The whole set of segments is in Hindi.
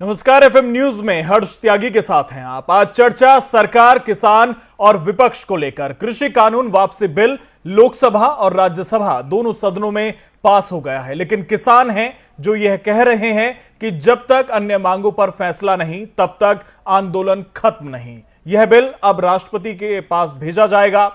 नमस्कार। एफएम न्यूज में हर्ष त्यागी के साथ हैं आप। आज चर्चा सरकार, किसान और विपक्ष को लेकर। कृषि कानून वापसी बिल लोकसभा और राज्यसभा दोनों सदनों में पास हो गया है, लेकिन किसान हैं जो यह कह रहे हैं कि जब तक अन्य मांगों पर फैसला नहीं तब तक आंदोलन खत्म नहीं। यह बिल अब राष्ट्रपति के पास भेजा जाएगा।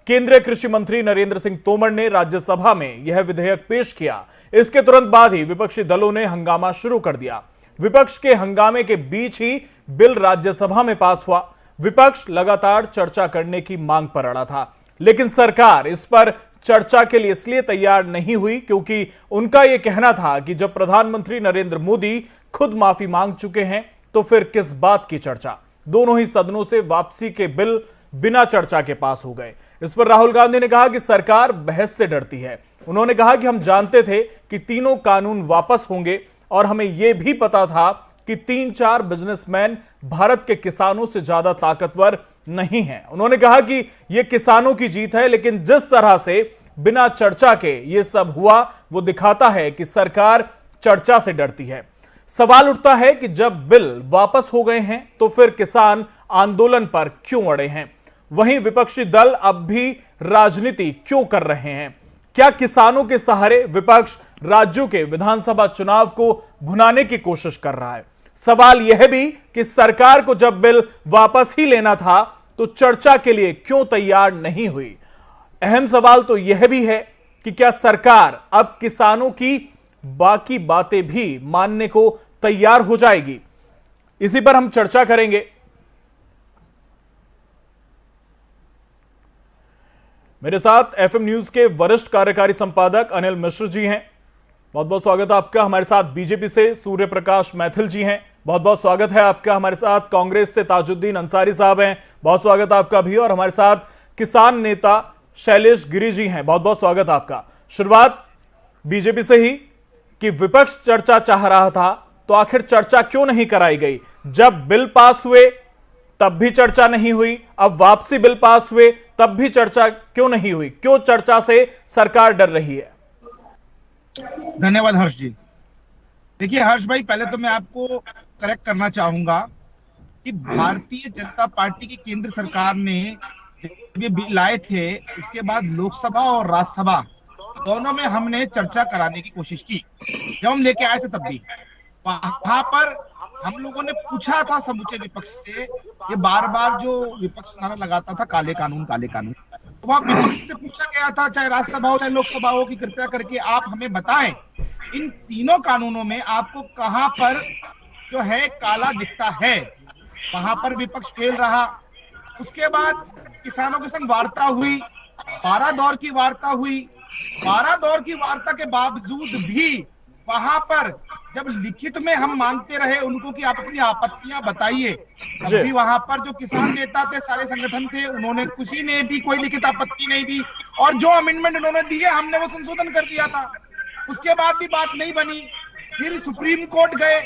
केंद्रीय कृषि मंत्री नरेंद्र सिंह तोमर ने राज्यसभा में यह विधेयक पेश किया। इसके तुरंत बाद ही विपक्षी दलों ने हंगामा शुरू कर दिया। विपक्ष के हंगामे के बीच ही बिल राज्यसभा में पास हुआ। विपक्ष लगातार चर्चा करने की मांग पर अड़ा था, लेकिन सरकार इस पर चर्चा के लिए इसलिए तैयार नहीं हुई क्योंकि उनका यह कहना था कि जब प्रधानमंत्री नरेंद्र मोदी खुद माफी मांग चुके हैं तो फिर किस बात की चर्चा। दोनों ही सदनों से वापसी के बिल बिना चर्चा के पास हो गए। इस पर राहुल गांधी ने कहा कि सरकार बहस से डरती है। उन्होंने कहा कि हम जानते थे कि तीनों कानून वापस होंगे और हमें यह भी पता था कि 3-4 बिजनेसमैन भारत के किसानों से ज्यादा ताकतवर नहीं हैं। उन्होंने कहा कि यह किसानों की जीत है, लेकिन जिस तरह से बिना चर्चा के यह सब हुआ वो दिखाता है कि सरकार चर्चा से डरती है। सवाल उठता है कि जब बिल वापस हो गए हैं तो फिर किसान आंदोलन पर क्यों अड़े हैं? वहीं विपक्षी दल अब भी राजनीति क्यों कर रहे हैं? क्या किसानों के सहारे विपक्ष राज्यों के विधानसभा चुनाव को भुनाने की कोशिश कर रहा है? सवाल यह भी कि सरकार को जब बिल वापस ही लेना था तो चर्चा के लिए क्यों तैयार नहीं हुई? अहम सवाल तो यह भी है कि क्या सरकार अब किसानों की बाकी बातें भी मानने को तैयार हो जाएगी? इसी पर हम चर्चा करेंगे। मेरे साथ एफएम न्यूज के वरिष्ठ कार्यकारी संपादक अनिल मिश्र जी हैं। बहुत बहुत स्वागत है आपका। हमारे साथ बीजेपी से सूर्य प्रकाश मैथिल जी हैं। बहुत बहुत स्वागत है आपका। हमारे साथ कांग्रेस से ताजुद्दीन अंसारी साहब हैं। बहुत स्वागत आपका भी। और हमारे साथ किसान नेता शैलेश गिरी जी हैं। बहुत बहुत स्वागत आपका। शुरुआत बीजेपी से ही कि विपक्ष चर्चा चाह रहा था तो आखिर चर्चा क्यों नहीं कराई गई? जब बिल पास हुए तब भी चर्चा नहीं हुई, अब वापसी बिल पास हुए तब भी चर्चा क्यों नहीं हुई? क्यों चर्चा से सरकार डर रही है? धन्यवाद हर्ष जी। देखिए हर्ष भाई, पहले तो मैं आपको करेक्ट करना चाहूंगा कि भारतीय जनता पार्टी की केंद्र सरकार ने जब ये बिल लाए थे उसके बाद लोकसभा और राज्यसभा दोनों में हमने चर्चा कराने की कोशिश की। जब हम लेके आए थे तब भी वहां पर हम लोगों ने पूछा था समूचे विपक्ष से। ये बार बार जो विपक्ष नारा लगाता था काले कानून काले कानून, तो वहां विपक्ष से पूछा गया था, चाहे राज्यसभा हो चाहे लोकसभा हो, कि कृपया करके आप हमें बताएं इन तीनों कानूनों में आपको कहां पर जो है काला दिखता है। वहां पर विपक्ष फेल रहा। उसके बाद किसानों के संग वार्ता हुई, 12 दौर की वार्ता हुई। 12 दौर की वार्ता के बावजूद भी वहां पर जब लिखित में हम मांगते रहे उनको कि आप अपनी आपत्तियां बताइए, तब भी वहां पर जो किसान नेता थे, सारे संगठन थे, उन्होंने किसी ने भी कोई लिखित आपत्ति नहीं दी। और जो अमेंडमेंट उन्होंने दिए हमने वो संशोधन कर दिया था। उसके बाद भी बात नहीं बनी। फिर सुप्रीम कोर्ट गए।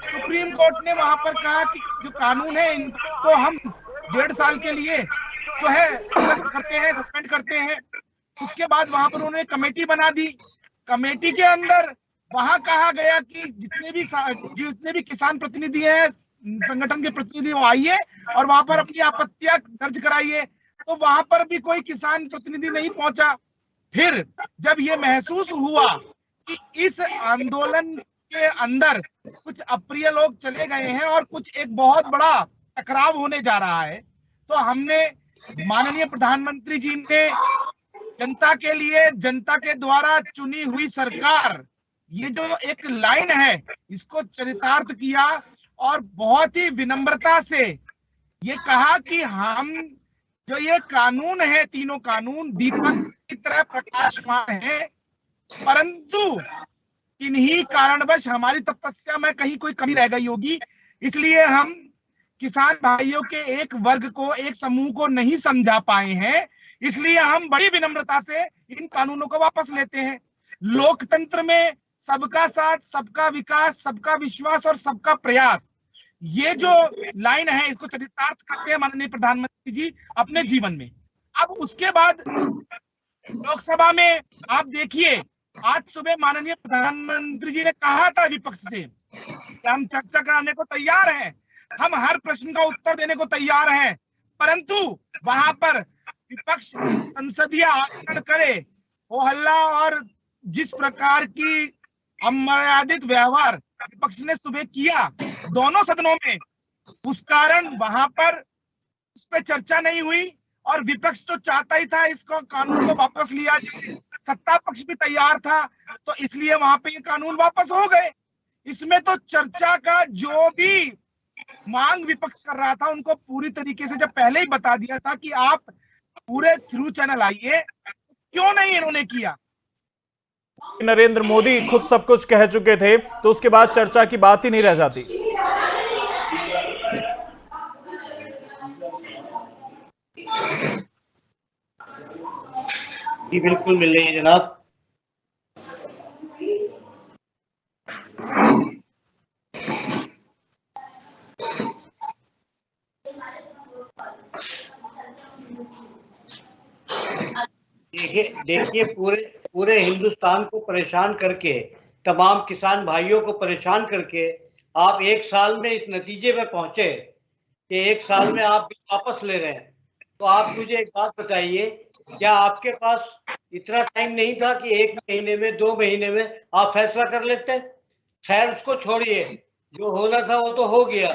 सुप्रीम कोर्ट ने वहां पर कहा कि जो कानून है इनको हम 1.5 साल के लिए जो है करते हैं, सस्पेंड करते हैं। उसके बाद वहां पर उन्होंने कमेटी बना दी। कमेटी के अंदर वहां कहा गया कि जितने भी किसान प्रतिनिधि हैं, संगठन के प्रतिनिधि, वो आइए और वहां पर अपनी आपत्तियां दर्ज कराइए। तो वहां पर भी कोई किसान प्रतिनिधि नहीं पहुंचा। फिर जब ये महसूस हुआ कि इस आंदोलन के अंदर कुछ अप्रिय लोग चले गए हैं और कुछ एक बहुत बड़ा टकराव होने जा रहा है, तो हमने माननीय प्रधानमंत्री जी ने जनता के लिए, जनता के द्वारा चुनी हुई सरकार, ये जो एक लाइन है इसको चरितार्थ किया और बहुत ही विनम्रता से ये कहा कि हम जो ये कानून है, तीनों कानून दीपक की तरह प्रकाशमान है, परंतु किन्हीं कारणवश हमारी तपस्या में कहीं कोई कमी रह गई होगी, इसलिए हम किसान भाइयों के एक वर्ग को, एक समूह को नहीं समझा पाए हैं, इसलिए हम बड़ी विनम्रता से इन कानूनों को वापस लेते हैं। लोकतंत्र में सबका साथ, सबका विकास, सबका विश्वास और सबका प्रयास, ये जो लाइन है इसको चरितार्थ करते हैं माननीय प्रधानमंत्री जी अपने जीवन में। अब उसके बाद लोकसभा में आप देखिए, आज सुबह माननीय प्रधानमंत्री जी ने कहा था विपक्ष से हम चर्चा कराने को तैयार हैं, हम हर प्रश्न का उत्तर देने को तैयार हैं, परंतु वहां पर विपक्ष संसदीय आचरण करे, हो हल्ला और जिस प्रकार की अमर्यादित व्यवहार विपक्ष ने सुबह किया दोनों सदनों में, उस कारण वहां पर इस पे चर्चा नहीं हुई। और विपक्ष तो चाहता ही था इसको कानून को वापस लिया जाए, सत्ता पक्ष भी तैयार था, तो इसलिए वहां पे ये कानून वापस हो गए। इसमें तो चर्चा का जो भी मांग विपक्ष कर रहा था उनको पूरी तरीके से जब पहले ही बता दिया था कि आप पूरे थ्रू चैनल आइए, क्यों नहीं इन्होंने किया। नरेंद्र मोदी खुद सब कुछ कह चुके थे तो उसके बाद चर्चा की बात ही नहीं रह जाती। जी बिल्कुल मिल रही है जनाब। देखिए पूरे हिंदुस्तान को परेशान करके, तमाम किसान भाइयों को परेशान करके आप एक साल में इस नतीजे पे पहुंचे कि एक साल में आप वापस ले रहे हैं। तो आप मुझे एक बात बताइए, क्या आपके पास इतना टाइम नहीं था कि 1 महीने में 2 महीने में आप फैसला कर लेते? खैर उसको छोड़िए, जो होना था वो तो हो गया।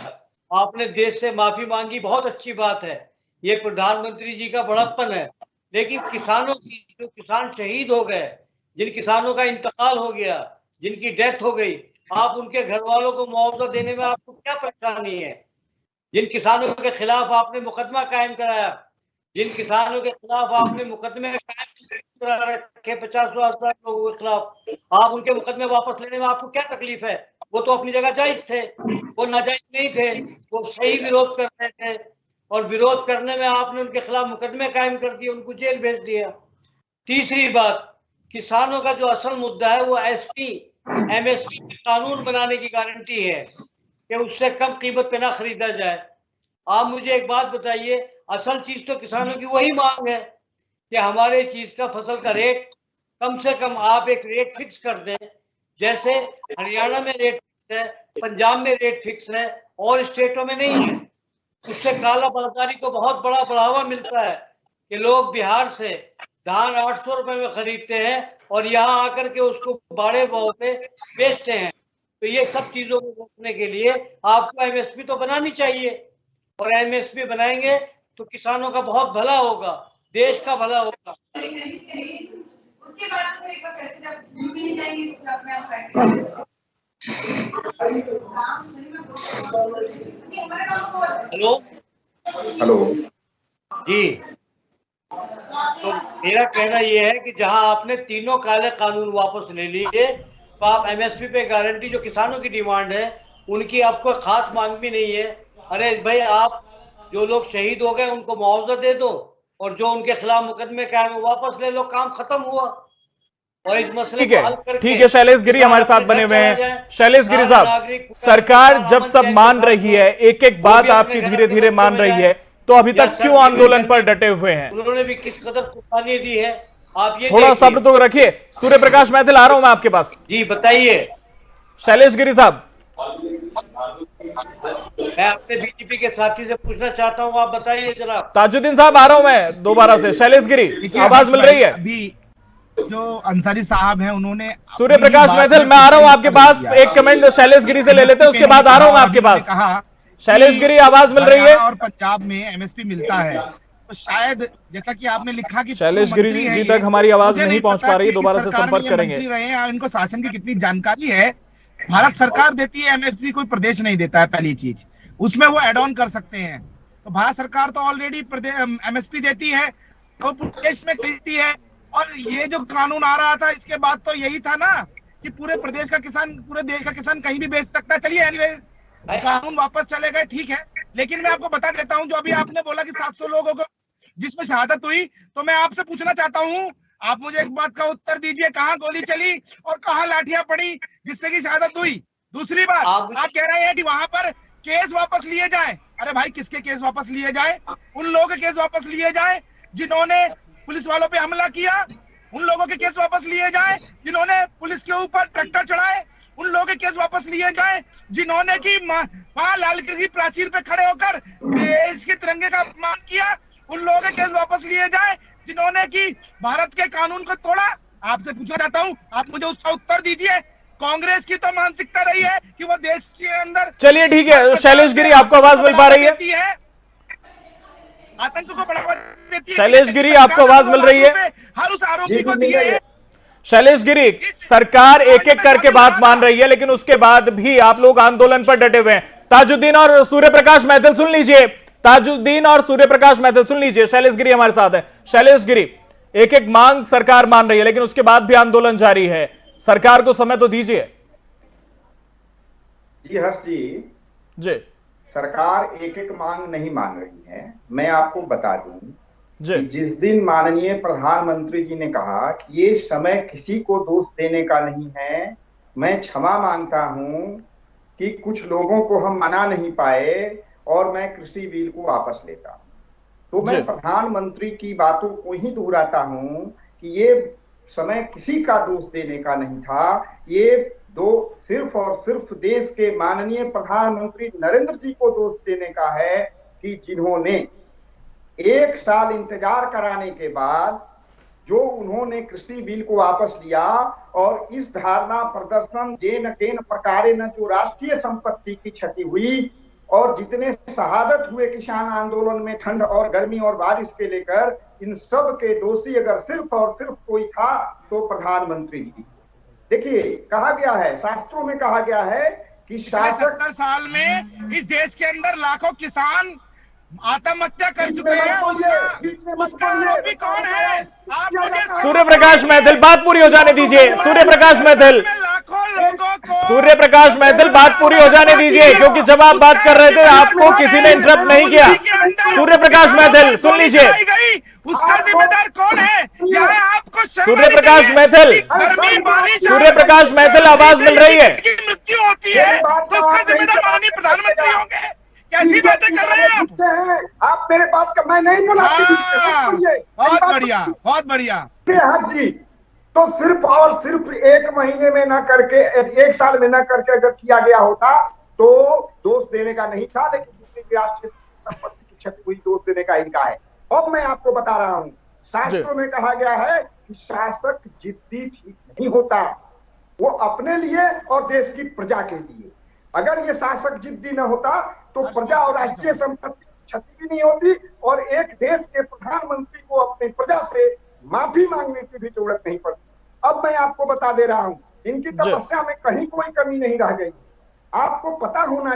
आपने देश से माफी मांगी, बहुत अच्छी बात है, ये प्रधानमंत्री जी का बड़प्पन है। लेकिन किसानों की, जो किसान शहीद हो गए, जिन किसानों का इंतकाल हो गया, जिनकी डेथ हो गई, आप उनके घर वालों को मुआवजा देने में आपको क्या परेशानी है? जिन किसानों के खिलाफ आपने मुकदमा कायम कराया, जिन किसानों के खिलाफ आपने मुकदमे कायम करा रखे 50,000 लोगों के खिलाफ, आप उनके मुकदमे वापस लेने में आपको क्या तकलीफ है? वो तो अपनी जगह जायज थे, वो नाजायज नहीं थे, वो सही विरोध कर रहे थे, और विरोध करने में आपने उनके खिलाफ मुकदमे कायम कर दिए, उनको जेल भेज दिया। तीसरी बात, किसानों का जो असल मुद्दा है वो एमएसपी कानून बनाने की गारंटी है कि उससे कम कीमत पे ना खरीदा जाए। आप मुझे एक बात बताइए, असल चीज तो किसानों की वही मांग है कि हमारे चीज का, फसल का रेट कम से कम आप एक रेट फिक्स कर दें, जैसे हरियाणा में रेट फिक्स है, पंजाब में रेट फिक्स है, और स्टेटों में नहीं है। उससे काला बाजारी को बहुत बड़ा बढ़ावा मिलता है कि लोग बिहार से धान 800 रुपए में खरीदते हैं और यहाँ आकर के उसको बड़े भाव पे बेचते हैं। तो ये सब चीजों को रोकने के लिए आपको एमएसपी तो बनानी चाहिए, और एमएसपी बनाएंगे तो किसानों का बहुत भला होगा, देश का भला होगा। उसके बाद तो एक बार ऐसे जब मिल जाएंगे तो अपने आप हेलो हेलो जी, तो मेरा कहना यह है कि जहां आपने तीनों काले कानून वापस ले लिए, तो आप एमएसपी पे गारंटी, जो किसानों की डिमांड है, उनकी आपको खास मांग भी नहीं है। अरे भाई, आप जो लोग शहीद हो गए उनको मुआवजा दे दो, और जो उनके खिलाफ मुकदमे कायम वापस ले लो, काम खत्म हुआ। और इस मसले को हल करके, ठीक है, शैलेश गिरी हमारे साथ बने हुए हैं। शैलेश गिरी साहब, सरकार जब सब मान रही है, एक एक बात आपकी धीरे धीरे मान रही है, तो अभी तक क्यों आंदोलन पर डटे हुए हैं? उन्होंने भी किस कदर कुर्बानी दी है, आप ये थोड़ा सब्र तो रखिए। सूर्य प्रकाश मैथिल, आ रहा हूं मैं आपके पास। जी बताइए। शैलेश गिरी साहब, मैं अपने बीजेपी के साथी से पूछना चाहता हूं, आप बताइए जरा। ताजुद्दीन साहब, आ रहा हूं मैं दोबारा से। शैलेश गिरी, आवाज मिल रही है? अभी जो अंसारी साहब हैं उन्होंने, सूर्य प्रकाश मैथिल, मैं आ रहा हूं आपके पास। एक कमेंट शैलेश गिरी से ले लेते हैं, उसके बाद आ रहा हूं मैं आपके पास। कहा शैलेश गिरी, आवाज मिल रही है? और पंजाब में एमएसपी मिलता है, तो शायद जैसा कि आपने लिखा कि शैलेश गिरी जी तक हमारी आवाज नहीं पहुंच पा रही, दोबारा से संपर्क करेंगे। रहे हैं, इनको शासन की कितनी जानकारी है। भारत सरकार देती है एमएसपी, कोई प्रदेश नहीं देता है, पहली चीज। उसमें वो एड ऑन कर सकते हैं, तो भारत सरकार तो ऑलरेडी एमएसपी देती है, तो प्रदेश में खरीदती है। और ये जो कानून आ रहा था, इसके बाद तो यही था ना कि पूरे प्रदेश का किसान, पूरे देश का किसान कहीं भी बेच सकता है। चलिए एनीवे, कानून वापस चले गए, ठीक है। लेकिन मैं आपको बता देता हूं, जो अभी आपने बोला कि 700 लोगों को जिसमें शहादत हुई, तो मैं आपसे पूछना चाहता हूं, आप मुझे एक बात का उत्तर दीजिए, कहां गोली चली और कहां लाठियां पड़ी जिससे कि शहादत हुई? दूसरी बात, आप कह रहे हैं कि वहां पर केस वापस लिए जाए। अरे भाई, किसके केस वापस लिए जाए? उन लोगों के केस वापस लिए जाए जिन्होंने पुलिस वालों पे हमला किया, उन लोगों के केस वापस लिए जाए जिन्होंने पुलिस के ऊपर ट्रैक्टर चढ़ाए, उन लोगों के केस वापस लिए जाए जिन्होंने की वहां लाल किले की प्राचीर पे खड़े होकर देश के तिरंगे का अपमान किया। उन लोगों के केस वापस लिए जाए जिन्होंने की भारत के कानून को तोड़ा। आपसे पूछना चाहता हूं, आप मुझे उसका उत्तर दीजिए। कांग्रेस की तो मानसिकता रही है कि वो देश के अंदर, चलिए ठीक है, शैलेश गिरी आपको आवाज मिल पा रही है? आतंक को बढ़ावा देती है। शैलेश गिरी आपको आवाज मिल रही है? हर उस आरोपी को दिए है। शैलेश गिरी, सरकार एक एक करके बात मान रही है, लेकिन उसके बाद भी आप लोग आंदोलन पर डटे हुए हैं। ताजुद्दीन और सूर्य प्रकाश महतिल सुन लीजिए, ताजुद्दीन और सूर्य प्रकाश महतिल सुन लीजिए। शैलेश गिरी हमारे साथ है। शैलेश गिरी, एक एक मांग सरकार मान रही है, लेकिन उसके बाद भी आंदोलन जारी है। सरकार को समय तो दीजिए। जी हर्ष जी, सरकार एक एक मांग नहीं मान रही है। मैं आपको बता दूं, जिस दिन माननीय प्रधानमंत्री जी ने कहा कि ये समय किसी को दोष देने का नहीं है, मैं क्षमा मांगता हूं कि कुछ लोगों को हम मना नहीं पाए और मैं कृषि बिल को वापस लेता हूं, तो मैं प्रधानमंत्री की बातों को ही दोहराता हूं कि ये समय किसी का दोष देने का नहीं था। ये सिर्फ और सिर्फ देश के माननीय प्रधानमंत्री नरेंद्र जी को दोष देने का है कि जिन्होंने एक साल इंतजार कराने के बाद जो उन्होंने कृषि बिल को वापस लिया और इस धारणा प्रदर्शन जेन केन प्रकारे न जो राष्ट्रीय संपत्ति की क्षति हुई और जितने शहादत हुए किसान आंदोलन में ठंड और गर्मी और बारिश के लेकर, इन सब के दोषी अगर सिर्फ और सिर्फ कोई था तो प्रधानमंत्री जी। देखिए, कहा गया है, शास्त्रों में कहा गया है कि 70 साल में इस देश के अंदर लाखों किसान आत्महत्या कर चुके हैं। उसका आरोपी कौन है? आप मुझे सूर्य प्रकाश महतिल, बात पूरी हो जाने दीजिए। सूर्य प्रकाश महतिल, लाखों लोगों को, सूर्य प्रकाश महतिल, बात पूरी हो जाने दीजिए, क्योंकि जब आप बात कर रहे थे आपको किसी ने इंटरप्ट नहीं किया। सूर्य प्रकाश महतिल सुन लीजिए। उसका जिम्मेदार कौन है? आपको सूर्य प्रकाश महतिल, सूर्य प्रकाश महतिल, आवाज मिल रही है? मृत्यु होती है तो उसका जिम्मेदार माननीय प्रधानमंत्री होंगे। कैसी बातें कर रहे हैं आप मेरे बात का मैं नहीं बोला। बहुत बढ़िया, बहुत बढ़िया। हर्ष जी, तो सिर्फ और सिर्फ एक महीने में न करके, एक साल में न करके अगर किया गया होता तो दोष देने का नहीं था, लेकिन जितनी राष्ट्रीय संपत्ति की क्षति हुई दोष देने का इनका है। अब मैं आपको बता रहा हूँ, शास्त्रों में कहा गया है कि शासक जिद्दी ठीक नहीं होता, वो अपने लिए और देश की प्रजा के लिए। अगर ये शासक जिद्दी न होता तो प्रजा और राष्ट्रीय संपत्ति की क्षति भी नहीं होती और एक देश के प्रधानमंत्री को अपनी प्रजा से माफी मांगने की भी जरूरत नहीं पड़ती। अब मैं आपको बता दे रहा हूं, इनकी तपस्या में कहीं कोई कमी नहीं रह गई। आपको पता होना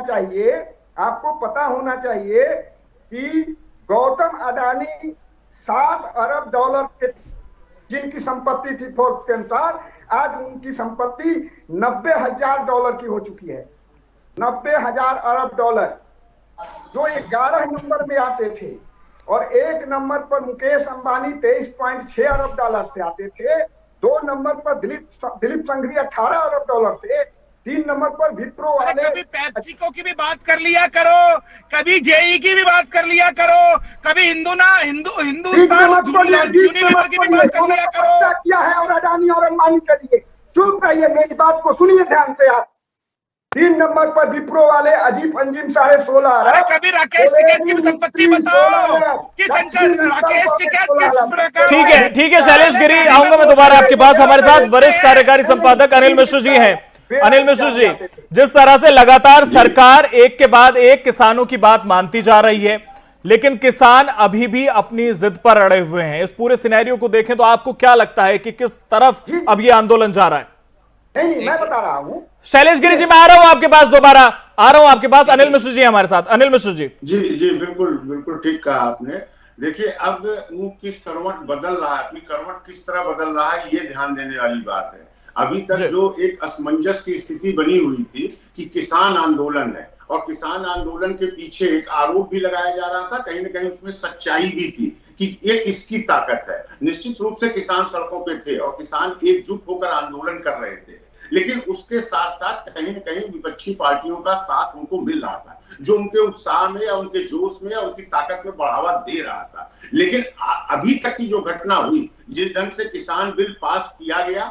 चाहिए कि गौतम अडानी $7 अरब के जिनकी संपत्ति थी फोर्ब्स के अनुसार, आज उनकी संपत्ति $90,000 की हो चुकी है। $90,000 अरब, जो 11 नंबर में आते थे, और 1 नंबर पर मुकेश अंबानी $23.6 अरब से आते थे, 2 नंबर पर दिलीप संघवी $18 अरब से, 3 नंबर पर विप्रो वाले। कभी पेप्सिको की भी बात कर लिया करो, कभी जेई की भी बात कर लिया करो, कभी हिंदुस्तान यूनिलीवर की भी बात कर लिया करो। किया है और अडानी और अंबानी के लिए। चुप रहिए, मेरी बात को सुनिए ध्यान से आप। 3 नंबर पर विप्रो वाले अजीब अंजिम $16.5 अरब। कभी राकेश टिकैत की संपत्ति बताओ कि राकेश टिकैत किस प्रकार। ठीक है शैलेश गिरी, आऊंगा मैं दोबारा आपके पास। हमारे साथ वरिष्ठ कार्यकारी संपादक अनिल मिश्र जी हैं। अनिल मिश्र जी, जिस तरह से लगातार सरकार एक के बाद एक किसानों की बात मानती जा रही है, लेकिन किसान अभी भी अपनी जिद पर अड़े हुए हैं, इस पूरे सिनेरियो को देखें तो आपको क्या लगता है कि किस तरफ अब ये आंदोलन जा रहा है? नहीं, मैं बता रहा हूं शैलेश गिरी जी, मैं आ रहा हूं आपके पास, दोबारा आ रहा हूं आपके पास। अनिल मिश्र जी हमारे साथ। अनिल मिश्र जी। जी बिल्कुल ठीक कहा आपने। देखिए, अब वो किस करवट बदल रहा है, अपनी करवट किस तरह बदल रहा है, ये ध्यान देने वाली बात है। अभी तक जो एक असमंजस की स्थिति बनी हुई थी कि किसान आंदोलन है, और किसान आंदोलन के पीछे एक आरोप भी लगाया जा रहा था, कहीं ना कहीं उसमें सच्चाई भी थी कि ये किसकी ताकत है। निश्चित रूप से किसान सड़कों पे थे और किसान एकजुट होकर आंदोलन कर रहे थे, लेकिन उसके साथ साथ कहीं न कहीं विपक्षी पार्टियों का साथ उनको मिल रहा था, जो उनके उत्साह में या उनके जोश में या उनकी ताकत में बढ़ावा दे रहा था। लेकिन अभी तक की जो घटना हुई, जिस ढंग से किसान बिल पास किया गया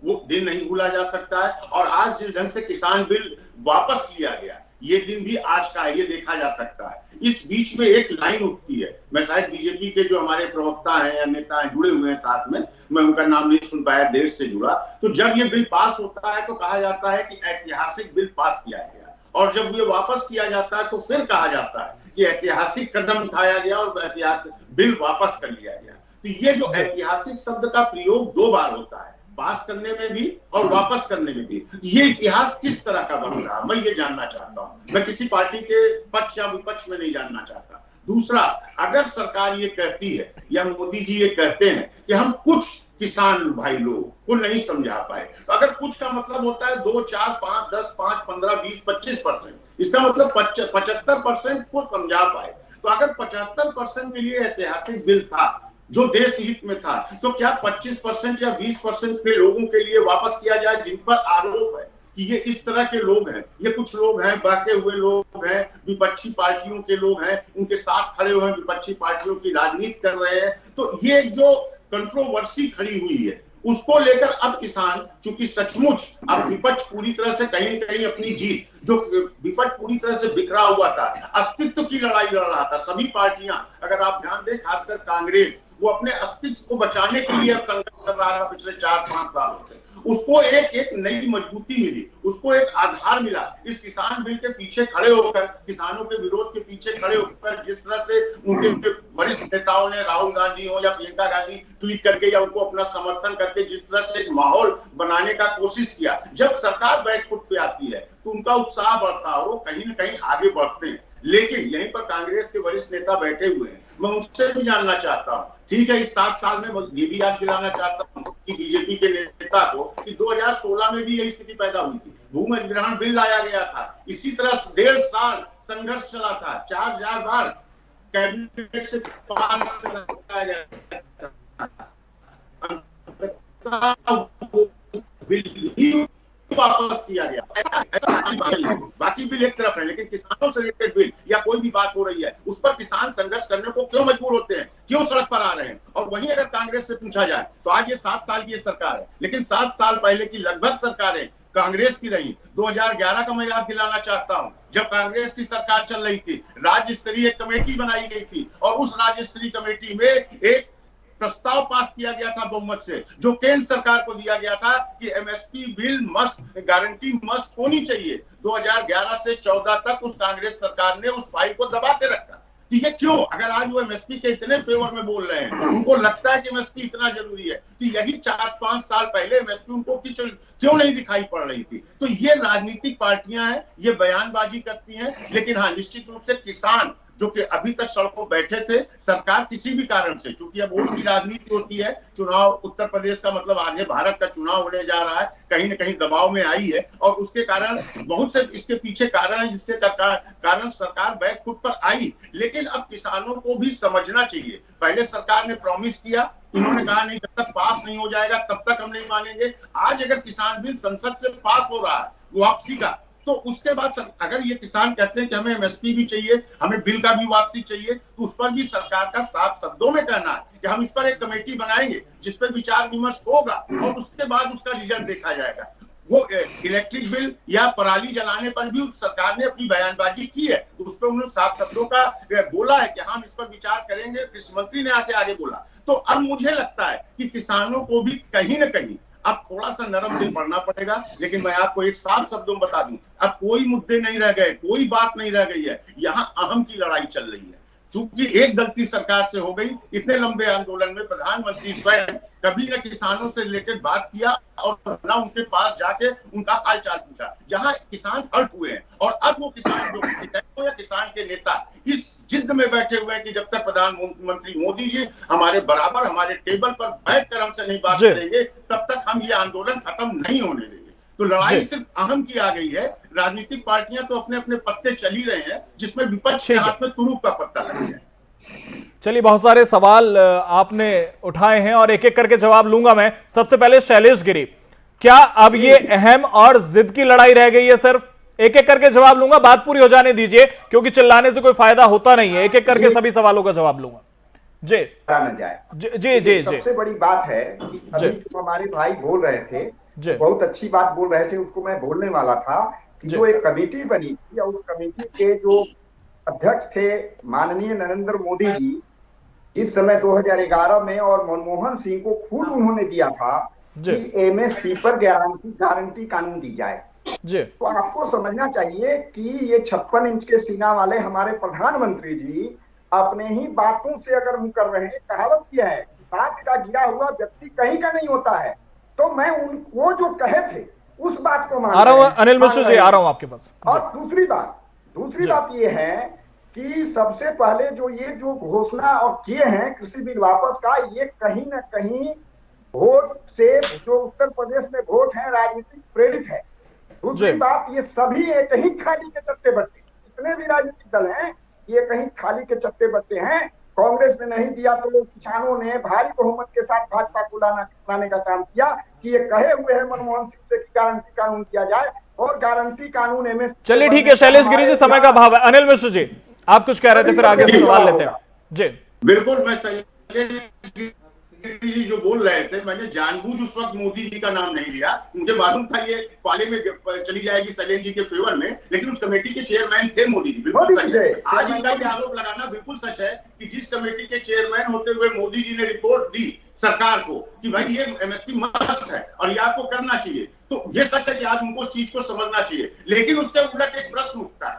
वो दिन नहीं भूला जा सकता है। और आज जिस ढंग से किसान बिल वापस लिया गया, ये दिन भी आज का है, ये देखा जा सकता है। इस बीच में एक लाइन उठती है, मैं शायद बीजेपी के जो हमारे प्रवक्ता हैं या नेता हैं जुड़े हुए हैं साथ में, मैं उनका नाम नहीं सुन पाया, देर से जुड़ा, तो जब ये बिल पास होता है तो कहा जाता है कि ऐतिहासिक बिल पास किया गया, और जब ये वापस किया जाता है तो फिर कहा जाता है कि ऐतिहासिक कदम उठाया गया और ऐतिहासिक बिल वापस कर लिया गया। तो ये जो ऐतिहासिक शब्द का प्रयोग 2 बार होता है, पास करने में भी और वापस करने में भी, ये इतिहास किस तरह का बन रहा, मैं ये जानना चाहता हूं। मैं किसी पार्टी के पक्ष या विपक्ष में नहीं जानना चाहता। दूसरा, अगर सरकार ये कहती है या मोदी जी ये कहते हैं कि हम कुछ किसान भाई लोग को नहीं समझा पाए, तो अगर कुछ का मतलब होता है 2, 4, 5, 10, 5, 15, 20, 25%, इसका मतलब 75% को समझा पाए। तो अगर 75% के लिए ऐतिहासिक बिल था जो देश हित में था, तो क्या 25% या 20% के लोगों के लिए वापस किया जाए जिन पर आरोप है कि ये इस तरह के लोग हैं, ये कुछ लोग हैं, बहके हुए लोग हैं, विपक्षी पार्टियों के लोग हैं, उनके साथ खड़े हुए विपक्षी पार्टियों की राजनीति कर रहे हैं। तो ये जो कंट्रोवर्सी खड़ी हुई है, उसको लेकर अब किसान, चूंकि सचमुच अब विपक्ष पूरी तरह से कहीं न कहीं अपनी जीत, जो विपक्ष पूरी तरह से बिखरा हुआ था, अस्तित्व की लड़ाई लड़ रहा था, सभी पार्टियां, अगर आप ध्यान दें, खासकर कांग्रेस, वो अपने अस्तित्व को बचाने के लिए अब संघर्ष कर रहा था पिछले 4-5 सालों से। उसको एक नई मजबूती मिली, उसको एक आधार मिला। इस किसान बिल के पीछे खड़े होकर, किसानों के विरोध के पीछे खड़े होकर, जिस तरह से उनके वरिष्ठ नेताओं ने, राहुल गांधी हो या प्रियंका गांधी, ट्वीट करके या उनको अपना समर्थन करके जिस तरह से एक माहौल बनाने का कोशिश किया, जब सरकार बैकफुट पे आती है तो उनका उत्साह बढ़ता है और वो कहीं ना कहीं आगे बढ़ते हैं। लेकिन यहीं पर कांग्रेस के वरिष्ठ नेता बैठे हुए हैं, मैं उनसे भी जानना चाहता हूं, ठीक है, इस 7 साल में ये भी याद दिलाना चाहता हूं कि बीजेपी के नेता को कि 2016 में भी यही स्थिति पैदा हुई थी, भूमि अधिग्रहण बिल लाया गया था, इसी तरह 1.5 साल संघर्ष चला था, 4 बार कैबिनेट से पास कराया गया बिल वापस किया गया। ऐसा बाकी बिल एक तरफ है, लेकिन किसानों से रिलेटेड बिल या कोई भी बात हो रही है, उस पर किसान संघर्ष करने को क्यों मजबूर होते हैं, क्यों सड़क पर आ रहे हैं। और वहीं अगर कांग्रेस से पूछा जाए तो आज ये 7 साल की सरकार है, लेकिन 7 साल पहले की लगभग सरकारें कांग्रेस की रही। 2011 का मैं याद दिलाना चाहता हूं, जब कांग्रेस की सरकार चल रही थी, राज्य स्तरीय कमेटी बनाई गई थी और उस राज्य स्तरीय कमेटी में एक प्रस्ताव पास किया गया था बहुमत से, जो केंद्र सरकार को दिया गया था कि MSP bill must, guarantee must होनी चाहिए। 2011 से 14 तक उस कांग्रेस सरकार ने उस फाइल को दबा के रखा। ये क्यों? अगर आज वो एमएसपी के इतने फेवर में बोल रहे हैं, उनको लगता है कि एमएसपी इतना जरूरी है, तो यही 4-5 साल पहले एमएसपी उनको क्यों नहीं दिखाई पड़ रही थी। तो ये राजनीतिक पार्टियां हैं, ये बयानबाजी करती हैं, लेकिन हाँ, निश्चित रूप से किसान जो कि अभी तक सड़कों बैठे थे, सरकार किसी भी कारण से, चूंकि अब वोट की राजनीति होती है, चुनाव उत्तर प्रदेश का मतलब आगे भारत का चुनाव होने जा रहा है, कहीं ना कहीं दबाव में आई है और उसके कारण बहुत से इसके पीछे कारण है जिसके कारण सरकार बैकफुट पर आई। लेकिन अब किसानों को भी समझना चाहिए, पहले सरकार ने प्रॉमिस किया, इन्होंने कहा नहीं, जब तक पास नहीं हो जाएगा तब तक हम नहीं मानेंगे। आज अगर किसान बिल संसद से पास हो रहा है वापसी का, तो उसके बाद अगर ये किसान कहते हैं कि हमें एमएसपी भी चाहिए, हमें बिल का भी वापसी चाहिए, तो उस पर भी सरकार का साफ शब्दों में कहना है कि हम इस पर एक कमेटी बनाएंगे जिस पर विचार विमर्श होगा और उसके बाद उसका रिजल्ट देखा जाएगा। वो इलेक्ट्रिक बिल या पराली जलाने पर भी सरकार ने अपनी बयानबाजी की है, उस पर उन्होंने साफ शब्दों का बोला है कि हम इस पर विचार करेंगे, कृषि मंत्री ने आगे बोला। तो अब मुझे लगता है कि किसानों को भी कहीं ना कहीं अब थोड़ा सा नरम दिल पड़ना पड़ेगा। लेकिन मैं आपको एक साफ शब्दों में बता दूं, अब कोई मुद्दे नहीं रह गए, कोई बात नहीं रह गई है, यहाँ अहम की लड़ाई चल रही है। चूंकि एक गलती सरकार से हो गई, इतने लंबे आंदोलन में प्रधानमंत्री स्वयं कभी न किसानों से रिलेटेड बात किया और न उनके पास जाके उनका हाल चाल पूछा, जहां किसान हर्ट हुए हैं। और अब वो किसान जो या किसान के नेता इस जिद में बैठे हुए हैं कि जब तक प्रधानमंत्री मोदी जी हमारे बराबर हमारे टेबल पर बैठकर हमसे नहीं बात करेंगे, तब तक हम ये आंदोलन खत्म नहीं होने देंगे। तो लड़ाई सिर्फ अहम की आ गई है, राजनीतिक पार्टियां तो अपने अपने पत्ते चल ही रहे हैं, जिसमें विपक्ष के हाथ में तुरुप का पत्ता लग गया। चलिए, बहुत सारे सवाल आपने उठाए हैं और एक एक करके जवाब लूंगा मैं। सबसे पहले शैलेश गिरी, क्या अब ये अहम और जिद की लड़ाई रह गई है? सिर्फ एक एक करके जवाब लूंगा, बात पूरी हो जाने दीजिए, क्योंकि चिल्लाने से कोई फायदा होता नहीं है। एक एक करके सभी सवालों का जवाब लूंगा। जी न जाए जी जी जी सबसे बड़ी बात है कि अभी जो हमारे भाई बोल रहे थे बहुत अच्छी बात बोल रहे थे, उसको मैं बोलने वाला था कि जो एक कमेटी बनी थी और उस कमेटी के जो अध्यक्ष थे माननीय नरेंद्र मोदी जी, जिस समय 2011 में और मनमोहन सिंह को खुद उन्होंने दिया था कि एमएसपी पर गारंटी कानून दी जाए, तो आपको समझना चाहिए कि ये 56 इंच के सीना वाले हमारे प्रधानमंत्री जी अपने ही बातों से अगर मुकर रहे हैं, कहावत किया है बात का गिरा हुआ व्यक्ति कहीं का नहीं होता है, तो मैं उनको जो कहे थे उस बात को मान रहा हूं। अनिल मिश्र जी, आ रहा हूं आपके पास। और दूसरी बात ये है कि सबसे पहले जो घोषणा और किए हैं कृषि बिल वापस का, ये कहीं ना कहीं वोट से जो उत्तर प्रदेश में वोट है राजनीतिक प्रेरित है। दूसरी बात, ये सभी एक ही थाली के चट्टे बट्टे, जितने भी राजनीतिक दल हैं ये कहीं थाली के चट्टे बट्टे हैं। कांग्रेस ने नहीं दिया तो किसानों ने भारी बहुमत के साथ भाजपा को लाने का काम किया कि ये कहे हुए हैं मनमोहन सिंह से कि गारंटी कानून किया जाए, और गारंटी कानून एमएसपी। चलिए ठीक है, शैलेश गिरी जी, समय का अभाव है। अनिल मिश्र जी, आप कुछ कह रहे थे, फिर आगे से सवाल लेते हैं जी। बिल्कुल, मैं शैलेश जी जो बोल रहे थे, मैंने जानबूझ उस वक्त मोदी जी का नाम नहीं लिया, मुझे मालूम था ये पाले में चली जाएगी शैलेश जी के फेवर में, लेकिन उस कमेटी के चेयरमैन थे मोदी जी। बिल्कुल सच है, आज इनका ये आरोप लगाना बिल्कुल सच है कि जिस कमेटी के चेयरमैन होते हुए मोदी जी ने रिपोर्ट दी सरकार को कि भाई ये एमएसपी मस्ट है और ये आपको करना चाहिए, तो ये सच है कि आज उनको उस चीज को समझना चाहिए। लेकिन उसके उलट एक प्रश्न उठता है,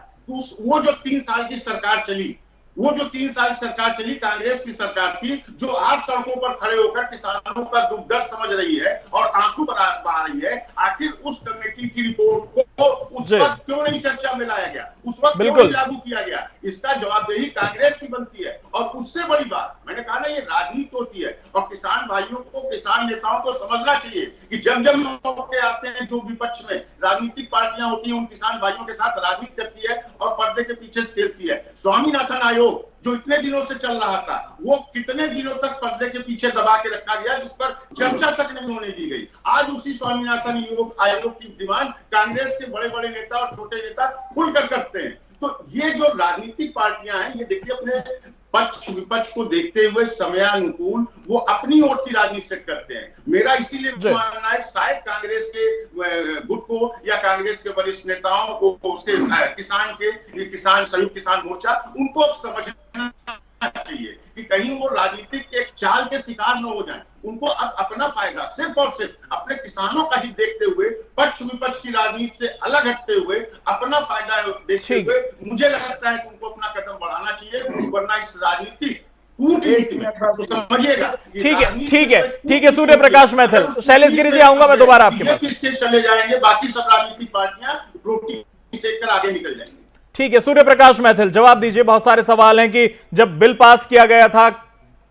वो जो 3 साल की सरकार चली, कांग्रेस की सरकार थी, जो आज सड़कों पर खड़े होकर किसानों का दुख दर्द समझ रही है और आंसू बहा रही है, आखिर उस कमेटी की रिपोर्ट को उस वक्त क्यों नहीं चर्चा में लाया गया, उस वक्त क्यों नहीं लागू किया गया? इसका जवाबदेही कांग्रेस की बनती है। और उससे बड़ी बात, मैंने कहा ना, ये राजनीति होती है और किसान भाइयों को, किसान नेताओं को समझना चाहिए कि जब मौके आते हैं, जो विपक्ष में राजनीतिक पार्टियां होती हैं उन किसान भाइयों के साथ राजनीति करती है और पर्दे के पीछे खेलती है। स्वामीनाथन आयोग जो इतने दिनों से चल रहा था, वो कितने दिनों तक पर्दे के पीछे दबा के रखा गया, जिस पर चर्चा तक नहीं होने दी गई। आज उसी स्वामीनाथन आयोग की डिमांड कांग्रेस के बड़े बड़े नेता और छोटे नेता खुलकर करते हैं। तो ये जो राजनीतिक पार्टियां हैं, ये देखिए अपने पक्ष विपक्ष को देखते हुए समयानुकूल वो अपनी ओर की राजनीति से करते हैं। मेरा इसीलिए मानना है शायद कांग्रेस के गुट को या कांग्रेस के वरिष्ठ नेताओं को, उसके किसान संयुक्त किसान मोर्चा, उनको समझना चाहिए कि कहीं वो राजनीतिक एक चाल के शिकार न हो जाएं। उनको अब अपना फायदा सिर्फ और सिर्फ अपने किसानों का ही देखते हुए, पक्ष विपक्ष की राजनीति से अलग हटते हुए अपना फायदा देखते हुए मुझे लगता है कि उनको अपना कदम बढ़ाना चाहिए, वरना इस राजनीति समझिएगा। ठीक है सूर्य प्रकाश मैथिल। शैलेश गिरी जी, आऊंगा मैं दोबारा आपके पास। चले जाएंगे, बाकी सब राजनीतिक पार्टियां रोटी सेक कर आगे निकल जाएंगी। ठीक है, सूर्य प्रकाश मैथिल, जवाब दीजिए। बहुत सारे सवाल हैं कि जब बिल पास किया गया था,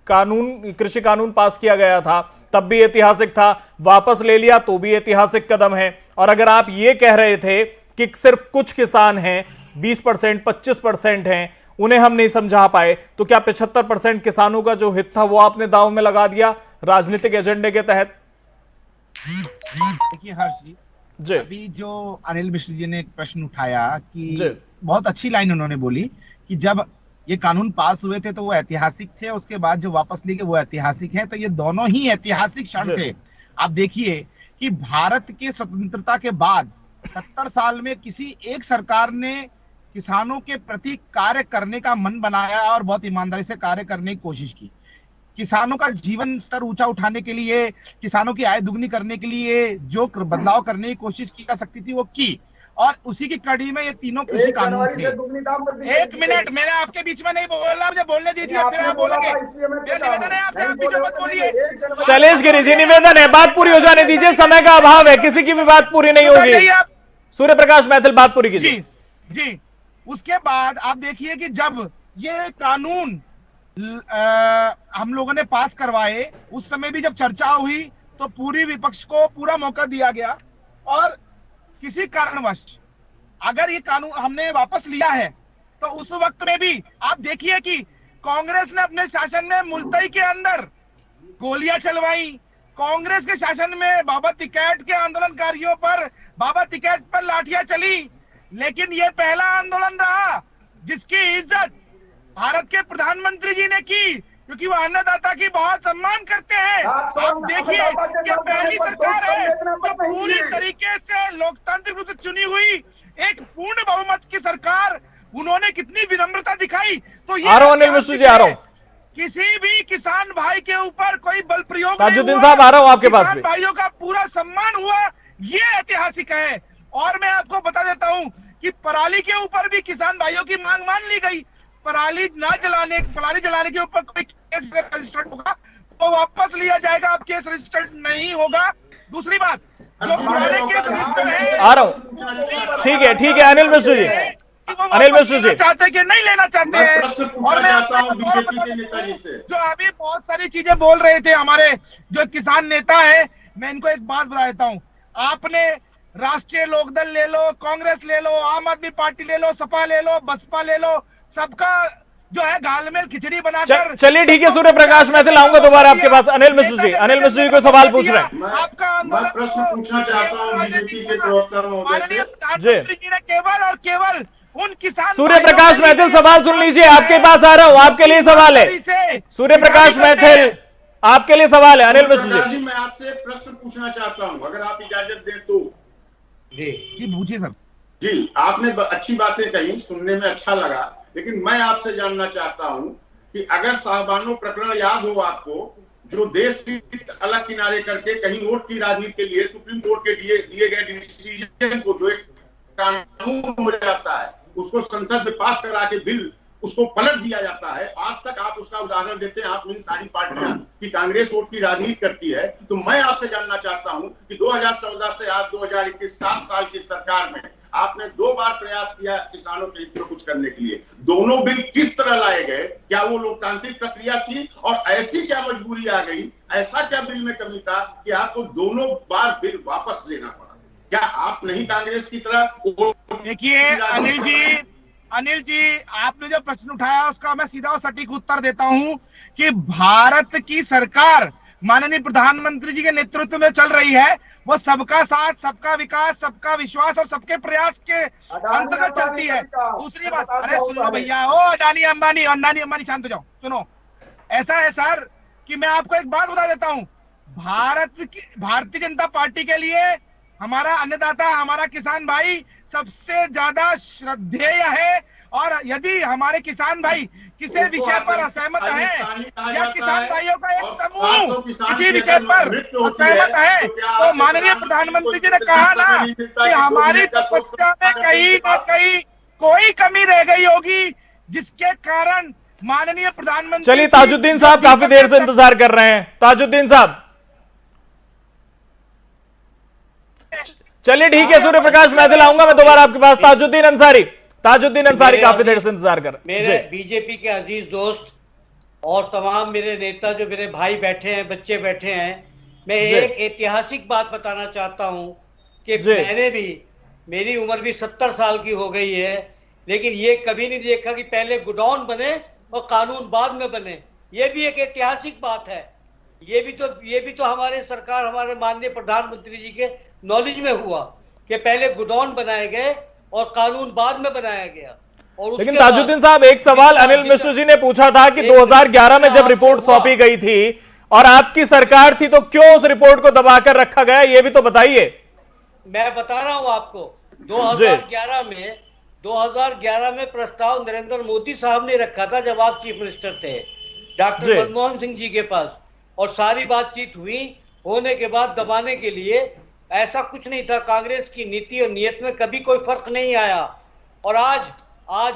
कृषि कानून पास किया गया था, तब भी ऐतिहासिक था, वापस ले लिया तो भी ऐतिहासिक कदम है। और अगर आप ये कह रहे थे कि सिर्फ कुछ किसान हैं, 20%, 25% हैं, उन्हें हम नहीं समझा पाए, तो क्या 75% किसानों का जो हित था वो आपने दांव में लगा दिया राजनीतिक एजेंडे के तहत? देखिए हर्ष जी, अभी जो अनिल मिश्र जी ने एक प्रश्न उठाया कि बहुत अच्छी लाइन उन्होंने बोली कि जब ये कानून पास हुए थे तो वो ऐतिहासिक थे, उसके बाद जो वापस लिए वो ऐतिहासिक है। तो ये दोनों ही ऐतिहासिक क्षण थे। आप देखिए कि भारत के स्वतंत्रता के बाद 70 साल में किसी एक सरकार ने किसानों के प्रति कार्य करने का मन बनाया और बहुत ईमानदारी से कार्य करने की कोशिश की। किसानों का जीवन स्तर ऊंचा उठाने के लिए, किसानों की आय दुगनी करने के लिए जो बदलाव करने की कोशिश की जा सकती थी वो की, और उसी की कड़ी में ये तीनों कृषि कानून थे। 1 मिनट, मैंने आपके बीच में नहीं बोला, मुझे बोलने दीजिए, फिर आप बोलेंगे। मेरा निवेदन है आपसे, आप बीच में मत बोलिए। शैलेश गिरी जी, निवेदन है, बात पूरी हो जाने दीजिए, समय का अभाव है, किसी की भी बात पूरी नहीं होगी। सूर्य प्रकाश मैथिल, बात पूरी कीजिए। जी, उसके बाद आप देखिए कि जब ये कानून हम लोगों ने पास करवाए, उस समय भी जब चर्चा हुई तो पूरी विपक्ष को पूरा मौका दिया गया, और किसी कारणवश अगर ये कानून हमने वापस लिया है तो उस वक्त में भी आप देखिए कि कांग्रेस ने अपने शासन में मुल्तई के अंदर गोलियां चलवाई। कांग्रेस के शासन में बाबा टिकैत के आंदोलनकारियों पर, बाबा टिकैत पर लाठियां चली। लेकिन ये पहला आंदोलन रहा जिसकी इज्जत भारत के प्रधानमंत्री जी ने की, क्योंकि वो अन्नदाता की बहुत सम्मान करते हैं। आप देखिए कि पहली सरकार है जो पूरी तरीके से लोकतांत्रिक रूप से चुनी हुई एक पूर्ण बहुमत की सरकार, उन्होंने कितनी विनम्रता दिखाई। तो ये अनिल मिश्र जी, आ रहा हूं। किसी भी किसान भाई के ऊपर कोई बल प्रयोग ताजुद्दीन साहब, आ रहा हूं आपके पास भी। किसान भाइयों का पूरा सम्मान हुआ, ये ऐतिहासिक है। और मैं आपको बता देता हूं कि पराली के ऊपर भी किसान भाइयों की मांग मान ली गई। पराली जलाने के ऊपर कोई केस रजिस्टर्ड होगा तो वापस लिया जाएगा, अब केस रजिस्टर्ड नहीं होगा। दूसरी बात, जो पुराने केस रजिस्टर्ड है, आ रहा हूं। ठीक है अनिल मिश्र जी, अनिल मिश्र जी चाहते कि नहीं लेना चाहते हैं। और मैं जो अभी बहुत सारी चीजें बोल रहे थे हमारे जो किसान नेता है, मैं इनको एक बात बता देता हूं। आपने राष्ट्रीय लोकदल ले लो, कांग्रेस ले लो, आम आदमी पार्टी ले लो, सपा ले लो, बसपा ले लो, सबका जो है घालमेल खिचड़ी बनाकर। चलिए ठीक है, सूर्य प्रकाश मैथिल आऊंगा दोबारा आपके पास। अनिल मिश्र जी को सवाल पूछ रहे हैं। आपका मैं प्रश्न पूछना चाहता हूं बीजेपी के प्रवक्ता महोदय से। केवल और केवल उन किसान सूर्य प्रकाश मैथिल, सवाल सुन लीजिए, आपके पास आ रहा हूं, आपके लिए सवाल है। सूर्य प्रकाश मैथिल, आपके लिए सवाल है। अनिल मिश्र जी, मैं आपसे प्रश्न पूछना चाहता हूं, अगर आप इजाजत दें तो। जी पूछिए सर। जी, आपने अच्छी बातें कही, सुनने में अच्छा लगा, लेकिन मैं आपसे जानना चाहता हूं कि अगर साहबानो प्रकरण याद हो आपको, जो देश की अलग किनारे करके कहीं वोट की राजनीति के लिए सुप्रीम कोर्ट के दिए गए डिसीजन को जो एक कानून हो जाता है, उसको संसद में पास करा के बिल उसको पलट दिया जाता है। आज तक आप उसका उदाहरण देते हैं, आप इन सारी पार्टियां कि कांग्रेस वोट की राजनीति करती है। तो मैं आपसे जानना चाहता हूं कि 2014 से आज 2021 7 साल की सरकार में आपने 2 बार प्रयास किया किसानों के हित में कुछ करने के लिए। दोनों बिल किस तरह लाए गए? क्या वो लोकतांत्रिक प्रक्रिया थी और ऐसी क्या मजबूरी आ गई, ऐसा क्या बिल में कमी था कि आपको दोनों बार बिल वापस लेना पड़ा? क्या आप नहीं कांग्रेस की तरह? देखिए अनिल जी, आपने जो प्रश्न उठाया उसका मैं सीधा और सटीक उत्तर देता हूं कि भारत की सरकार माननीय प्रधानमंत्री जी के नेतृत्व में चल रही है। वो सबका साथ, सबका विकास, सबका विश्वास और सबके प्रयास के अंतर्गत चलती है। दूसरी बात, अरे सुन लो भैया, ओ अडानी अंबानी शांत हो जाओ। सुनो, ऐसा है सर कि मैं आपको एक बात बता देता हूं, भारतीय जनता पार्टी के लिए हमारा अन्नदाता, हमारा किसान भाई सबसे ज्यादा श्रद्धेय है। और यदि हमारे किसान भाई किसी विषय पर असहमत है या किसान भाइयों का एक समूह किसी विषय पर असहमत है, तो माननीय प्रधानमंत्री जी ने कहा ना कि हमारी तपस्या में कहीं ना कहीं कोई कमी रह गई होगी, जिसके कारण माननीय प्रधानमंत्री। चलिए ताजुद्दीन साहब काफी देर से इंतजार कर रहे हैं। ताजुद्दीन साहब, चलिए ठीक है, सूर्य प्रकाश मैथिल आऊंगा मैं दोबारा आपके पास। ताजुद्दीन अंसारी काफी देर से इंतजार कर रहे हैं। मेरे बीजेपी के अजीज दोस्त और तमाम मेरे नेता जो मेरे भाई बैठे हैं, बच्चे बैठे हैं, मैं एक ऐतिहासिक बात बताना चाहता हूं कि मेरी उम्र भी 70 साल की हो गई है, लेकिन ये कभी नहीं देखा कि पहले गोडाउन बने और कानून बाद में बने। ये भी एक ऐतिहासिक बात है। ये भी तो हमारे सरकार, हमारे माननीय प्रधानमंत्री जी के नॉलेज में हुआ कि पहले गोडाउन बनाए गए और कानून बाद में बनाया गया। और लेकिन ताजुद्दीन साहब, एक सवाल अनिल मिश्र जी ने पूछा था कि 2011 में जब रिपोर्ट सौंपी गई थी और आपकी सरकार थी, तो क्यों उस रिपोर्ट को दबाकर रखा गया, ये भी तो बताइए। मैं बता रहा हूं आपको, 2011 में प्रस्ताव नरेंद्र मोदी साहब ने रखा था जब आप चीफ मिनिस्टर थे, डॉक्टर मनमोहन सिंह जी के पास, और सारी बातचीत हुई। होने के बाद दबाने के लिए ऐसा कुछ नहीं था। कांग्रेस की नीति और नियत में कभी कोई फर्क नहीं आया। और आज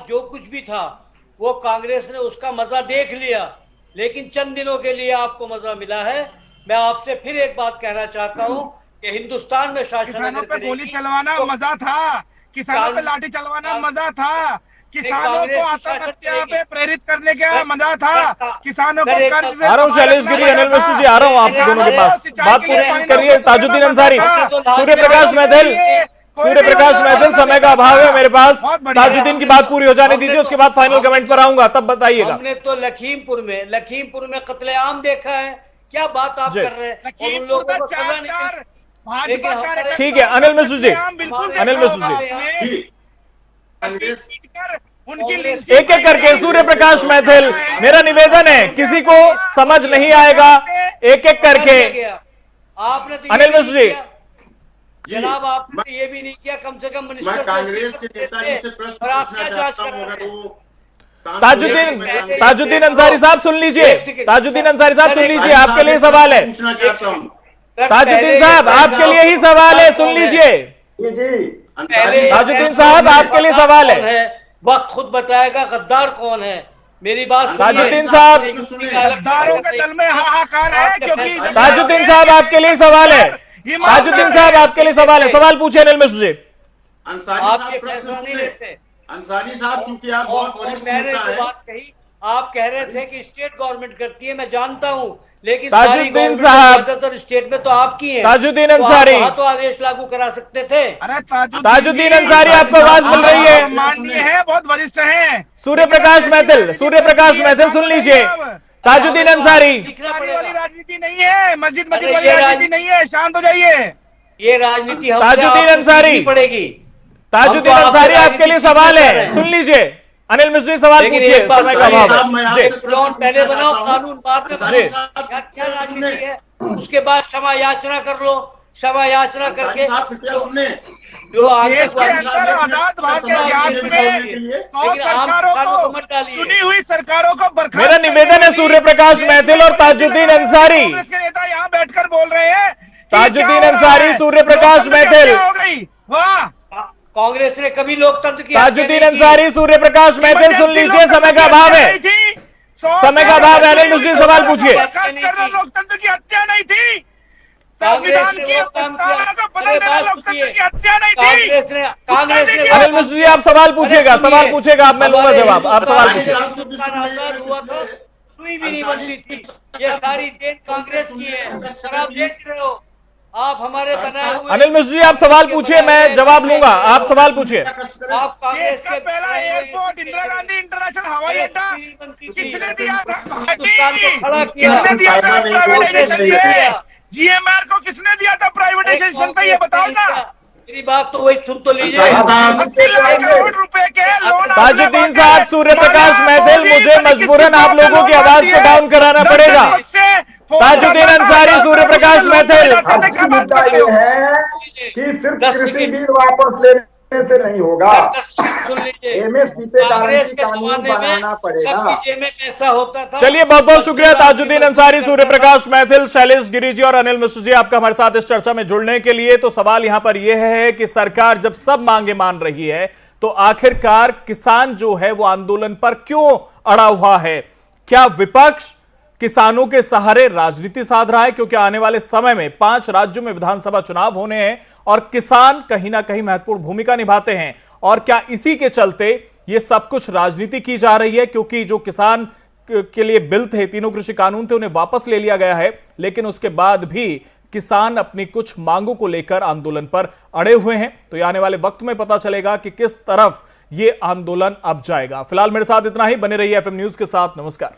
जो कुछ भी था वो कांग्रेस ने उसका मजा देख लिया, लेकिन चंद दिनों के लिए आपको मजा मिला है। मैं आपसे फिर एक बात कहना चाहता हूं कि हिंदुस्तान में शासन, किसानों पे गोली चलवाना मजा था, किसानों पे लाठी चलवाना मजा था, किसानों को आत्महत्या पे प्रेरित करने का मजा था, किसानों को कर्ज से। आ रहा हूं शैलेश गिरी, अनिल मिश्र जी, आ रहा हूं आप दोनों के पास, बात पूरी करिए। ताजुद्दीन अंसारी, सूर्य प्रकाश मैथिल, समय का अभाव है मेरे पास। ताजुद्दीन की बात पूरी हो जाने दीजिए, उसके बाद फाइनल कमेंट पर आऊंगा, तब बताइएगा। हमने तो लखीमपुर में कत्लेआम देखा है, क्या बात आप कर रहे हैं? ठीक है अनिल मिश्र जी, उनकी लिंचिंग एक एक करके सूर्य प्रकाश मैथिल, मेरा निवेदन है, किसी को समझ नहीं आएगा, एक एक करके। आपने तो अनिल मिश्र जी, जनाब आपने तो ये भी नहीं किया, कम से कम मैं कांग्रेस के नेता जी से प्रश्न पूछना चाहता हूं, अगर वो ताजुद्दीन अंसारी साहब सुन लीजिए, ताजुद्दीन अंसारी साहब सुन लीजिए, आपके लिए सवाल है। पूछना चाहता हूं। ताजुद्दीन साहब आपके लिए ही सवाल है, सुन लीजिए। ताजुद्दीन साहब आपके लिए सवाल है। वक्त खुद बताएगा गद्दार कौन है। मेरी बात ताजुद्दीन साहब, गद्दारों के दल में हाहाकार है, क्योंकि ताजुद्दीन साहब आपके लिए सवाल है, ताजुद्दीन साहब आपके लिए सवाल है, सवाल पूछे अनिल मिश्र जी। आपके फैसला नहीं लेते अंसारी साहब, चूंकि आप बहुत वरिष्ठ मैंने नेता जो हैं, बात कही, आप कह रहे थे कि स्टेट गवर्नमेंट करती है, मैं जानता हूं, लेकिन ताजुद्दीन साहब, तो स्टेट में तो आपकी है। ताजुद्दीन अंसारी, तो आदेश लागू करा सकते थे। अरे ताजुद्दीन अंसारी आपको आवाज मिल रही है? माननीय है, बहुत वरिष्ठ हैं। सूर्य प्रकाश मैथिल, सूर्य प्रकाश मैथिल सुन लीजिए। ताजुद्दीन अंसारी, वाली राजनीति नहीं है, मस्जिद वाली राजनीति नहीं है, शांत हो जाइए। ये राजनीति ताजुद्दीन अंसारी पड़ेगी। ताजुद्दीन अंसारी आपके लिए सवाल है, सुन लीजिए। अनिल मिश्र जी सवाल पूछिए, समय का अभाव है जी। पहले बनाओ कानून, बाद में जी। क्या राजनीति है, उसके बाद क्षमा याचना कर लो, क्षमा याचना करके जो देश के अंदर आजाद भारत के इतिहास में 100 सरकारों को, चुनी हुई सरकारों को बर्खास्त, मेरा निवेदन है सूर्य प्रकाश मैथिल और ताजुद्दीन अंसारी। कांग्रेस के नेता यहाँ बैठकर बोल रहे हैं ताजुद्दीन अंसारी, सूर्य प्रकाश मैथिल। हो गई वाह, कांग्रेस ने कभी लोकतंत्र की ताजुद्दीन अंसारी, सूर्य प्रकाश मैथिल सुन लीजिए, समय का अभाव है, समय का अभाव है। अनिल मिश्र जी सवाल पूछिए। लोकतंत्र की हत्या नहीं थी, संविधान की प्रस्तावना को बदल देना लोकतंत्र की हत्या नहीं थी। कांग्रेस ने अनिल मिश्र जी आप सवाल पूछिएगा, सवाल पूछेगा, आप मैं लूंगा जवाब, आप सवाल पूछिए। हुआ था, सुई भी नहीं बनती थी, ये सारी देन कांग्रेस की है, शराब देख रहे हो आप, हमारे बनाए हुए। अनिल मिश्र जी आप सवाल पूछिए, मैं जवाब लूंगा, आप सवाल पूछिए। आप देश का पहला एयरपोर्ट इंदिरा गांधी इंटरनेशनल हवाई अड्डा किसने दिया था? किसने दिया था प्राइवेटाइजेशन पे? जीएमआर को किसने दिया था प्राइवेटाइजेशन पे, ये बताओ ना। मेरी बात तो वही सुन तो लीजिए। 80 लाख करोड़ रुपए के लोन। ताजुद्दीन साहब, सूर्य प्रकाश मैथिल, मुझे मजबूरन आप लोगों की आवाज को डाउन कराना पड़ेगा। ताजुद्दीन अंसारी, सूर्य प्रकाश मैथिल। मुद्दा ये है कि सिर्फ कृषि बिल वापस लेने से नहीं होगा, एमएसपी पे गारंटी कानून बनाना पड़ेगा। कैसा होता था। चलिए बहुत बहुत शुक्रिया ताजुद्दीन अंसारी, सूर्य प्रकाश मैथिल, शैलेश गिरी जी और अनिल मिश्र जी आपका हमारे साथ इस चर्चा में जुड़ने के लिए। तो सवाल यहां पर यह है कि सरकार जब सब मांगे मान रही है तो आखिरकार किसान जो है वो आंदोलन पर क्यों अड़ा हुआ है? क्या विपक्ष किसानों के सहारे राजनीति साध रहा है? क्योंकि आने वाले समय में 5 राज्यों में विधानसभा चुनाव होने हैं और किसान कहीं ना कहीं महत्वपूर्ण भूमिका निभाते हैं। और क्या इसी के चलते ये सब कुछ राजनीति की जा रही है? क्योंकि जो किसान के लिए बिल थे, तीनों कृषि कानून थे, उन्हें वापस ले लिया गया है, लेकिन उसके बाद भी किसान अपनी कुछ मांगों को लेकर आंदोलन पर अड़े हुए हैं। तो ये आने वाले वक्त में पता चलेगा कि किस तरफ ये आंदोलन अब जाएगा। फिलहाल मेरे साथ इतना ही, बने रहिए एफएम न्यूज के साथ। नमस्कार।